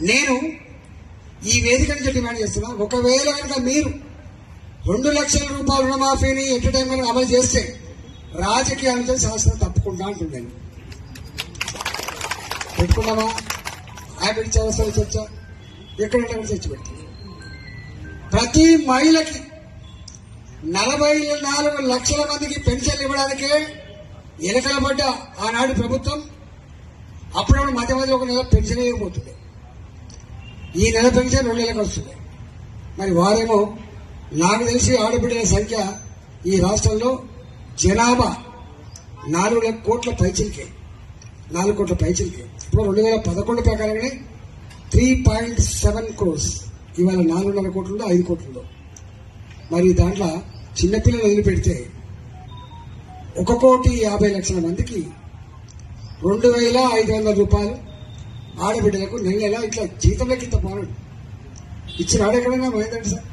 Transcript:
నేను ఈ వేదిక నుంచి డిమాండ్ చేస్తున్నా, ఒకవేళ కనుక మీరు 2 లక్షల రూపాయల రుణమాఫీని ఎట్ టైం కనుక అమలు చేస్తే రాజకీయాలతో శాస్త్రం తప్పుకుంటా అంటుండీ. పెట్టుకున్నామా? హ్యాబిట్ అవసరం చర్చ ఎక్కడంటే చర్చ పెడుతుంది. ప్రతి మహిళకి 44 లక్షల మందికి పెన్షన్లు ఇవ్వడానికే ఎలకల పడ్డ ఆనాడు ప్రభుత్వం అప్పుడప్పుడు మధ్య మధ్య ఒక నెల పెన్షన్ ఇవ్వబోతుంది. ఈ నెల పెన్షన్ 2 నెలలకు వస్తుంది. మరి వారేమో నాకు తెలిసి ఆడబిడ్డల సంఖ్య ఈ రాష్ట్రంలో జనాభా 4 కోట్ల పైచిలకే, 4 కోట్ల పైచిలకే. ఇప్పుడు 2011 ప్రకారంగానే 3.7 crores, ఇవాళ 4.5 కోట్లుందో 5 కోట్లుందో. మరి దాంట్లో చిన్నపిల్లలు వదిలిపెడితే 1,50,00,000 మందికి 2,500 రూపాయలు ఆడబిడ్డలకు నెల నెల ఇట్లా జీతంలోకి ఇంత పోరాడు ఇచ్చినాడు. ఎక్కడైనా మహేందర్ రెడ్డి సార్